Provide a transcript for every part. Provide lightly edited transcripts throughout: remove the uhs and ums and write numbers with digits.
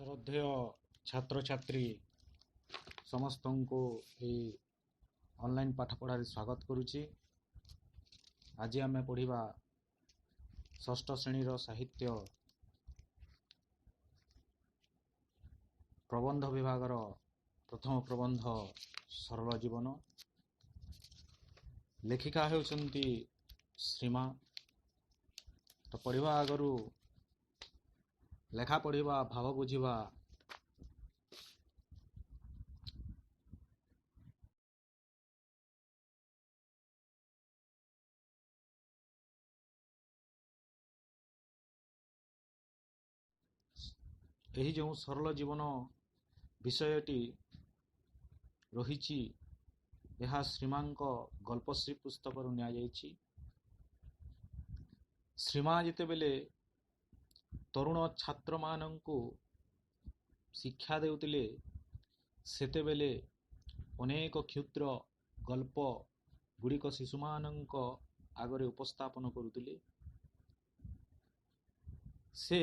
ଶ୍ରଦ୍ଧେୟ ଛାତ୍ରଛାତ୍ରୀ ସମସ୍ତଙ୍କୁ ଏହି ଅନଲାଇନ୍ ପାଠପଢ଼ାରେ ସ୍ୱାଗତ କରୁଛି। ଆଜି ଆମେ ପଢ଼ିବା ଷଷ୍ଠ ଶ୍ରେଣୀର ସାହିତ୍ୟ ପ୍ରବନ୍ଧ ବିଭାଗର ପ୍ରଥମ ପ୍ରବନ୍ଧ ସରଳ ଜୀବନ। ଲେଖିକା ହେଉଛନ୍ତି ଶ୍ରୀମା। ତ ପଢ଼ିବା ଆଗରୁ ଲେଖା ପଢ଼ିବା, ଭାବ ବୁଝିବା, ଏହି ଯେଉଁ ସରଳ ଜୀବନ ବିଷୟଟି ରହିଛି, ଏହା ଶ୍ରୀମାଙ୍କ ଗଳ୍ପଶ୍ରୀ ପୁସ୍ତକରୁ ନିଆଯାଇଛି। ଶ୍ରୀମା ଯେତେବେଳେ ତରୁଣ ଛାତ୍ରମାନଙ୍କୁ ଶିକ୍ଷା ଦେଉଥିଲେ, ସେତେବେଳେ ଅନେକ କ୍ଷୁଦ୍ର ଗଳ୍ପ ଗୁଡ଼ିକ ଶିଶୁମାନଙ୍କ ଆଗରେ ଉପସ୍ଥାପନ କରୁଥିଲେ। ସେ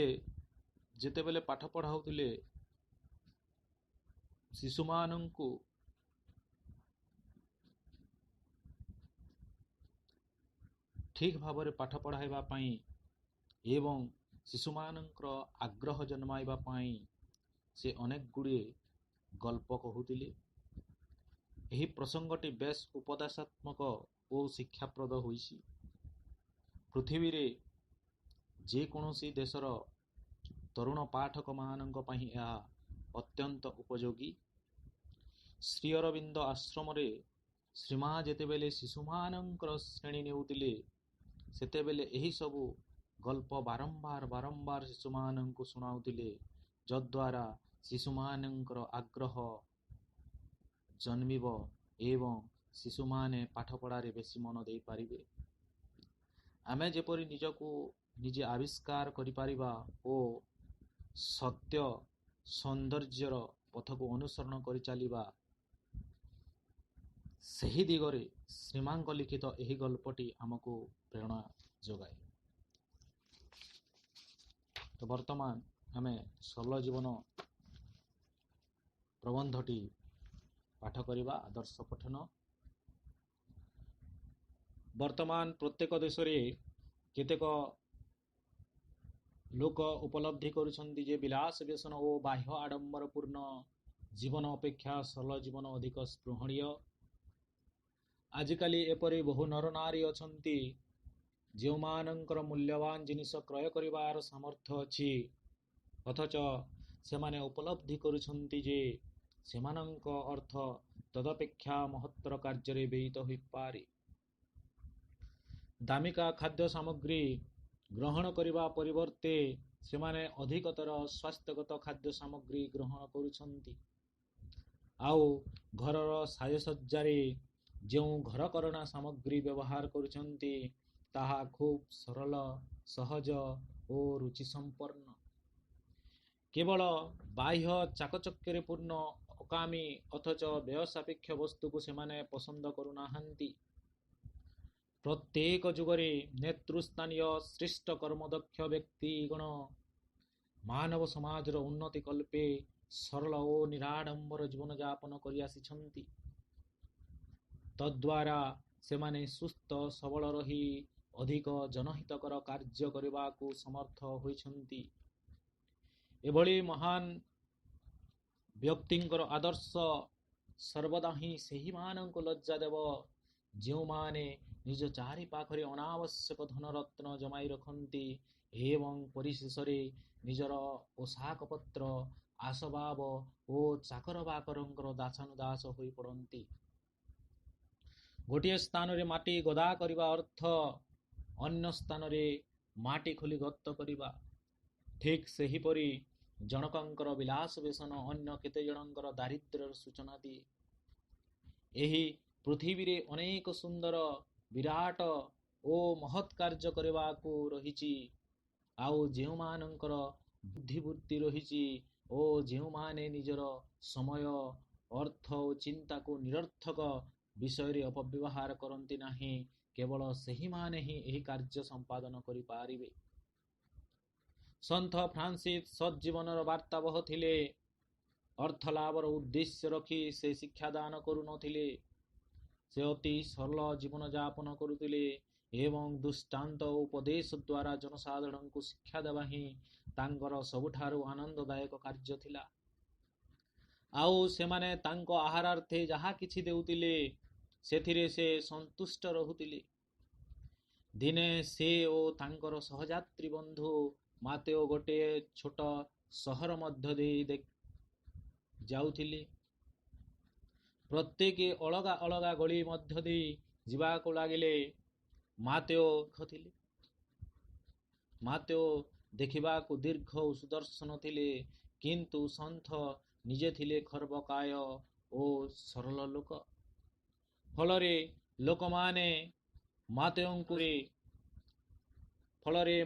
ଯେତେବେଳେ ପାଠ ପଢ଼ାଉଥିଲେ, ଶିଶୁମାନଙ୍କୁ ଠିକ୍ ଭାବରେ ପାଠ ପଢ଼ାଇବା ପାଇଁ ଏବଂ ଶିଶୁମାନଙ୍କର ଆଗ୍ରହ ଜନ୍ମାଇବା ପାଇଁ ସେ ଅନେକ ଗୁଡ଼ିଏ ଗଳ୍ପ କହୁଥିଲେ। ଏହି ପ୍ରସଙ୍ଗଟି ବେଶ ଉପଦେଶାତ୍ମକ ଓ ଶିକ୍ଷାପ୍ରଦ ହୋଇଛି। ପୃଥିବୀରେ ଯେକୌଣସି ଦେଶର ତରୁଣ ପାଠକମାନଙ୍କ ପାଇଁ ଏହା ଅତ୍ୟନ୍ତ ଉପଯୋଗୀ। ଶ୍ରୀ ଅରବିନ୍ଦ ଆଶ୍ରମରେ ଶ୍ରୀମା ଯେତେବେଳେ ଶିଶୁମାନଙ୍କର ଶ୍ରେଣୀ ନେଉଥିଲେ, ସେତେବେଳେ ଏହି ସବୁ ଗଳ୍ପ ବାରମ୍ବାର ଶିଶୁମାନଙ୍କୁ ଶୁଣାଉଥିଲେ, ଯଦ୍ୱାରା ଶିଶୁମାନଙ୍କର ଆଗ୍ରହ ଜନ୍ମିବ ଏବଂ ଶିଶୁମାନେ ପାଠପଢ଼ାରେ ବେଶୀ ମନ ଦେଇପାରିବେ। ଆମେ ଯେପରି ନିଜକୁ ନିଜେ ଆବିଷ୍କାର କରିପାରିବା ଓ ସତ୍ୟ ସୌନ୍ଦର୍ଯ୍ୟର ପଥକୁ ଅନୁସରଣ କରି ଚାଲିବା, ସେହି ଦିଗରେ ଶ୍ରୀମାଙ୍କ ଲିଖିତ ଏହି ଗଳ୍ପଟି ଆମକୁ ପ୍ରେରଣା ଯୋଗାଏ। ତ ବର୍ତ୍ତମାନ ଆମେ ସରଳ ଜୀବନ ପ୍ରବନ୍ଧଟି ପାଠ କରିବା। ଆଦର୍ଶ ପଠନ। ବର୍ତ୍ତମାନ ପ୍ରତ୍ୟେକ ଦେଶରେ କେତେକ ଲୋକ ଉପଲବ୍ଧି କରୁଛନ୍ତି ଯେ ବିଳାସ ବ୍ୟସନ ଓ ବାହ୍ୟ ଆଡ଼ମ୍ବରପୂର୍ଣ୍ଣ ଜୀବନ ଅପେକ୍ଷା ସରଳ ଜୀବନ ଅଧିକ ସ୍ପୃହଣୀୟ। ଆଜିକାଲି ଏପରି ବହୁ ନରନାରୀ ଅଛନ୍ତି, ଯେଉଁମାନଙ୍କର ମୂଲ୍ୟବାନ ଜିନିଷ କ୍ରୟ କରିବାର ସାମର୍ଥ୍ୟ ଅଛି, ଅଥଚ ସେମାନେ ଉପଲବ୍ଧି କରୁଛନ୍ତି ଯେ ସେମାନଙ୍କ ଅର୍ଥ ତଦପେକ୍ଷା ମହତ୍ତର କାର୍ଯ୍ୟରେ ବ୍ୟୟିତ ହୋଇପାରେ। ଦାମିକା ଖାଦ୍ୟ ସାମଗ୍ରୀ ଗ୍ରହଣ କରିବା ପରିବର୍ତ୍ତେ ସେମାନେ ଅଧିକତର ସ୍ୱାସ୍ଥ୍ୟଗତ ଖାଦ୍ୟ ସାମଗ୍ରୀ ଗ୍ରହଣ କରୁଛନ୍ତି। ଆଉ ଘରର ସାଜସଜ୍ଜାରେ ଯେଉଁ ଘରକରଣା ସାମଗ୍ରୀ ବ୍ୟବହାର କରୁଛନ୍ତି, ତାହା ଖୁବ୍ ସରଳ, ସହଜ ଓ ରୁଚିସମ୍ପନ୍ନ। କେବଳ ବାହ୍ୟ ଚାକଚକ୍ୟରେ ପୂର୍ଣ୍ଣ ଅକାମୀ ଅଥଚ ବ୍ୟୟ ସାପେକ୍ଷ ବସ୍ତୁକୁ ସେମାନେ ପସନ୍ଦ କରୁନାହାନ୍ତି। ପ୍ରତ୍ୟେକ ଯୁଗରେ ନେତୃସ୍ଥାନୀୟ ଶ୍ରେଷ୍ଠ କର୍ମଦକ୍ଷ ବ୍ୟକ୍ତିଗଣ ମାନବ ସମାଜର ଉନ୍ନତି କଳ୍ପେ ସରଳ ଓ ନିରାଡ଼ମ୍ବର ଜୀବନଯାପନ କରିଆସିଛନ୍ତି। ତଦ୍ୱାରା ସେମାନେ ସୁସ୍ଥ ସବଳ ରହି ଅଧିକ ଜନହିତକର କାର୍ଯ୍ୟ କରିବାକୁ ସମର୍ଥ ହୋଇଛନ୍ତି। ଏଭଳି ମହାନ ବ୍ୟକ୍ତିଙ୍କର ଆଦର୍ଶ ସର୍ବଦା ହିଁ ସେହିମାନଙ୍କୁ ଲଜ୍ଜା ଦେବ, ଯେଉଁମାନେ ନିଜ ଚାରିପାଖରେ ଅନାବଶ୍ୟକ ଧନରତ୍ନ ଜମାଇ ରଖନ୍ତି ଏବଂ ପରିଶେଷରେ ନିଜର ପୋଷାକପତ୍ର, ଆସବାବ ଓ ଚାକରବାକରଙ୍କର ଦାସାନୁଦାସ ହୋଇ ପଡ଼ନ୍ତି। ଗୋଟିଏ ସ୍ଥାନରେ ମାଟି ଗଦା କରିବା ଅର୍ଥ ଅନ୍ୟ ସ୍ଥାନରେ ମାଟି ଖୋଳି ଗର୍ତ୍ତ କରିବା। ଠିକ୍ ସେହିପରି ଜଣକଙ୍କର ବିଳାସ ବ୍ୟସନ ଅନ୍ୟ କେତେ ଜଣଙ୍କର ଦାରିଦ୍ର୍ୟର ସୂଚନା ଦିଏ। ଏହି ପୃଥିବୀରେ ଅନେକ ସୁନ୍ଦର, ବିରାଟ ଓ ମହତ୍ କାର୍ଯ୍ୟ କରିବାକୁ ରହିଛି, ଆଉ ଯେଉଁମାନଙ୍କର ବୁଦ୍ଧିବୃତ୍ତି ରହିଛି ଓ ଯେଉଁମାନେ ନିଜର ସମୟ, ଅର୍ଥ ଓ ଚିନ୍ତାକୁ ନିରର୍ଥକ ବିଷୟରେ ଅପବ୍ୟବହାର କରନ୍ତି ନାହିଁ, କେବଳ ସେହିମାନେ ହିଁ ଏହି କାର୍ଯ୍ୟ ସମ୍ପାଦନ କରିପାରିବେ। ସନ୍ଥ ଫ୍ରାନ୍ସିସ୍ ସଜ୍ଜୀବନର ବାର୍ତ୍ତାବହ ଥିଲେ। ଅର୍ଥ ଲାଭର ଉଦ୍ଦେଶ୍ୟ ରଖି ସେ ଶିକ୍ଷାଦାନ କରୁନଥିଲେ। ସେ ଅତି ସରଳ ଜୀବନଯାପନ କରୁଥିଲେ ଏବଂ ଦୃଷ୍ଟାନ୍ତ ଓ ଉପଦେଶ ଦ୍ୱାରା ଜନସାଧାରଣଙ୍କୁ ଶିକ୍ଷା ଦେବା ହିଁ ତାଙ୍କର ସବୁଠାରୁ ଆନନ୍ଦଦାୟକ କାର୍ଯ୍ୟ ଥିଲା। ଆଉ ସେମାନେ ତାଙ୍କ ଆହାରାର୍ଥେ ଯାହା କିଛି ଦେଉଥିଲେ ସେଥିରେ ସେ ସନ୍ତୁଷ୍ଟ ରହୁଥିଲେ। ଦିନେ ସେ ଓ ତାଙ୍କର ସହଯାତ୍ରୀ ବନ୍ଧୁ ମାତେଓ ଗୋଟିଏ ଛୋଟ ସହର ମଧ୍ୟ ଦେଇ ଯାଉଥିଲେ। ପ୍ରତ୍ୟେକେ ଅଲଗା ଅଲଗା ଗଳି ମଧ୍ୟ ଦେଇ ଯିବାକୁ ଲାଗିଲେ। ମାତେଓ ଥିଲେ। ମାତେଓ ଦେଖିବାକୁ ଦୀର୍ଘ ଓ ସୁଦର୍ଶନ ଥିଲେ, କିନ୍ତୁ ସନ୍ଥ ନିଜେ ଥିଲେ ଖର୍ବକାୟ ଓ ସରଳ ଲୋକ। ଫଳରେ ଲୋକମାନେ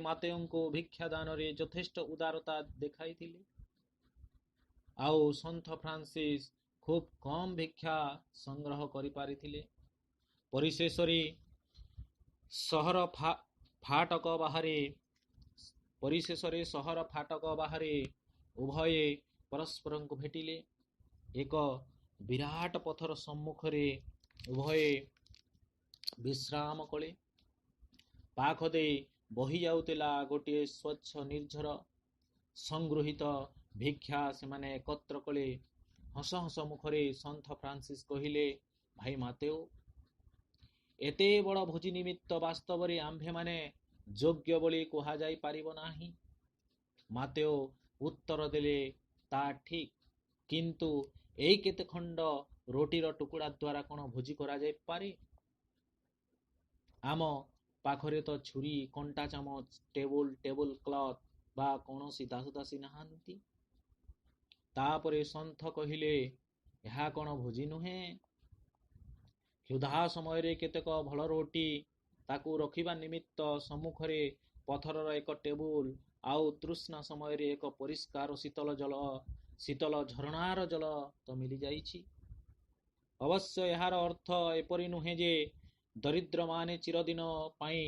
ମାତେଓଙ୍କୁ ଭିକ୍ଷାଦାନରେ ଯଥେଷ୍ଟ ଉଦାରତା ଦେଖାଇଥିଲେ। ଆଉ ସନ୍ଥ ଫ୍ରାନ୍ସିସ୍ ଖୁବ୍ କମ୍ ଭିକ୍ଷା ସଂଗ୍ରହ କରିପାରିଥିଲେ। ପରିଶେଷରେ ସହର ଫାଟକ ବାହାରେ ଉଭୟେ ପରସ୍ପରଙ୍କୁ ଭେଟିଲେ। ଏକ ବିରାଟ ପଥର ସମ୍ମୁଖରେ ଉଭୟେ ବିଶ୍ରାମ କଲେ। ପାଖ ଦେଇ ବହି ଯାଉଥିଲା ଗୋଟିଏ ସ୍ୱଚ୍ଛ ନିର୍ଝର। ସଂଗୃହୀତ ଭିକ୍ଷା ସେମାନେ ଏକତ୍ର କଲେ। ହସ ହସ ମୁଖରେ ସନ୍ଥ ଫ୍ରାନ୍ସିସ୍ କହିଲେ, ଭାଇ ମାତେଓ, ଏତେ ବଡ଼ ଭୋଜି ନିମିତ୍ତ ବାସ୍ତବରେ ଆମ୍ଭେମାନେ ଯୋଗ୍ୟ ବୋଲି କୁହାଯାଇ ପାରିବ ନାହିଁ। ମାତେଓ ଉତ୍ତର ଦେଲେ, ତା ଠିକ୍, କିନ୍ତୁ ଏଇ କେତେ ଖଣ୍ଡ ରୋଟିର ଟୁକୁଡ଼ା ଦ୍ୱାରା କ'ଣ ଭୋଜି କରାଯାଇପାରେ? ଆମ ପାଖରେ ତ ଛୁରୀ, କଣ୍ଟା ଚାମଚ, ଟେବୁଲ କ୍ଲଥ୍ ବା କୌଣସି ଦାସଦାସୀ ନାହାନ୍ତି। ତାପରେ ସନ୍ଥ କହିଲେ, ଏହା କ'ଣ ଭୋଜି ନୁହେଁ? କ୍ଷୁଧା ସମୟରେ କେତେକ ଭଲ ରୋଟି, ତାକୁ ରଖିବା ନିମିତ୍ତ ସମ୍ମୁଖରେ ପଥରର ଏକ ଟେବୁଲ, ଆଉ ତୃଷ୍ଣା ସମୟରେ ଏକ ପରିଷ୍କାର ଶୀତଳ ଝରଣାର ଜଳ ତ ମିଳିଯାଇଛି। ଅବଶ୍ୟ ଏହାର ଅର୍ଥ ଏପରି ନୁହେଁ ଯେ ଦରିଦ୍ରମାନେ ଚିରଦିନ ପାଇଁ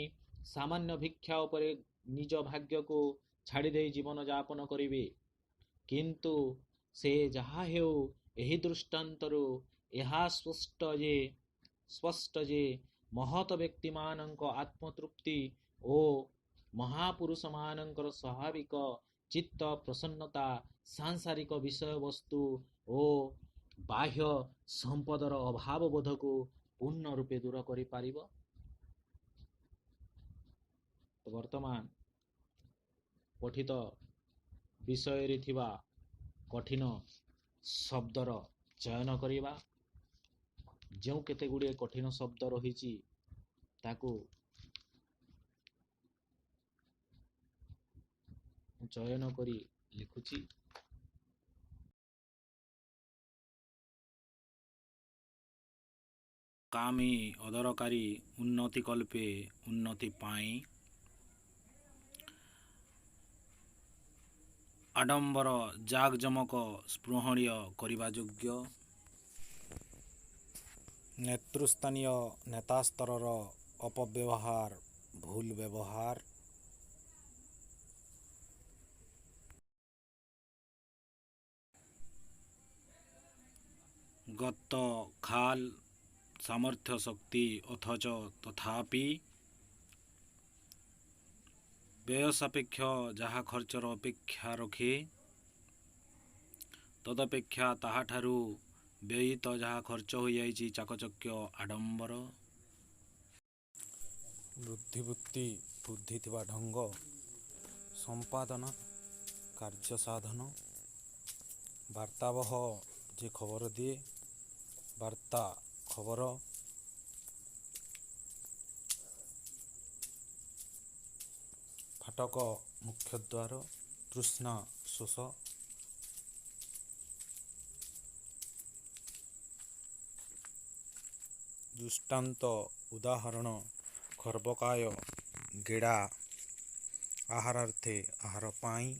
ସାମାନ୍ୟ ଭିକ୍ଷା ଉପରେ ନିଜ ଭାଗ୍ୟକୁ ଛାଡ଼ିଦେଇ ଜୀବନ ଯାପନ କରିବେ। କିନ୍ତୁ ସେ ଯାହା ହେଉ, ଏହି ଦୃଷ୍ଟାନ୍ତରୁ ଏହା ସ୍ପଷ୍ଟ ଯେ ମହତ୍ ବ୍ୟକ୍ତିମାନଙ୍କ ଆତ୍ମତୃପ୍ତି ଓ ମହାପୁରୁଷମାନଙ୍କର ସ୍ୱାଭାବିକ ଚିତ୍ତ ପ୍ରସନ୍ନତା ସାଂସାରିକ ବିଷୟବସ୍ତୁ ଓ ବାହ୍ୟ ସମ୍ପଦର ଅଭାବ ବୋଧକୁ ପୂର୍ଣ୍ଣ ରୂପେ ଦୂର କରିପାରିବ। ବର୍ତ୍ତମାନ ପଠିତ ବିଷୟରେ ଥିବା କଠିନ ଶବ୍ଦର ଚୟନ କରିବା। ଯେଉଁ କେତେଗୁଡ଼ିଏ କଠିନ ଶବ୍ଦ ରହିଛି ତାକୁ ଚୟନ କରି ଲେଖୁଛି। କାମୀ ଅଦରକାରୀ ଉନ୍ନତି କଳ୍ପେ ଉନ୍ନତି ପାଇଁ ଆଡ଼ମ୍ବର ଜାକଜମକ ସ୍ପୃହଣୀୟ କରିବା ଯୋଗ୍ୟ। ନେତୃସ୍ଥାନୀୟ ନେତାସ୍ତରର ଅପବ୍ୟବହାର, ଭୁଲ ବ୍ୟବହାର, ଗତ ଖାଲ ସାମର୍ଥ୍ୟ ଶକ୍ତି ଅଥଚ ତଥାପି ବ୍ୟୟ ସାପେକ୍ଷ ଯାହା ଖର୍ଚ୍ଚର ଅପେକ୍ଷା ରଖେ, ତଦପେକ୍ଷା ତାହାଠାରୁ ବ୍ୟୟିତ ଯାହା ଖର୍ଚ୍ଚ ହୋଇଯାଇଛି ଚାକଚକ୍ୟ, ଆଡ଼ମ୍ବର। ବୁଦ୍ଧିବୃତ୍ତି, ବୁଦ୍ଧି ଥିବା ଢଙ୍ଗ, ସମ୍ପାଦନା, କାର୍ଯ୍ୟ ସାଧନ। ବାର୍ତ୍ତାବହ ଯେ ଖବର ଦିଏ, ବାର୍ତ୍ତା, ଖବର। ଫାଟକ, ମୁଖ୍ୟଦ୍ୱାର, ତୃଷ୍ଣା, ଶୋଷ। ଦୃଷ୍ଟାନ୍ତ, ଉଦାହରଣ, ଖର୍ବକାୟ, ଗେଡ଼ା, ଆହାରାର୍ଥେ, ଆହାର ପାଇଁ।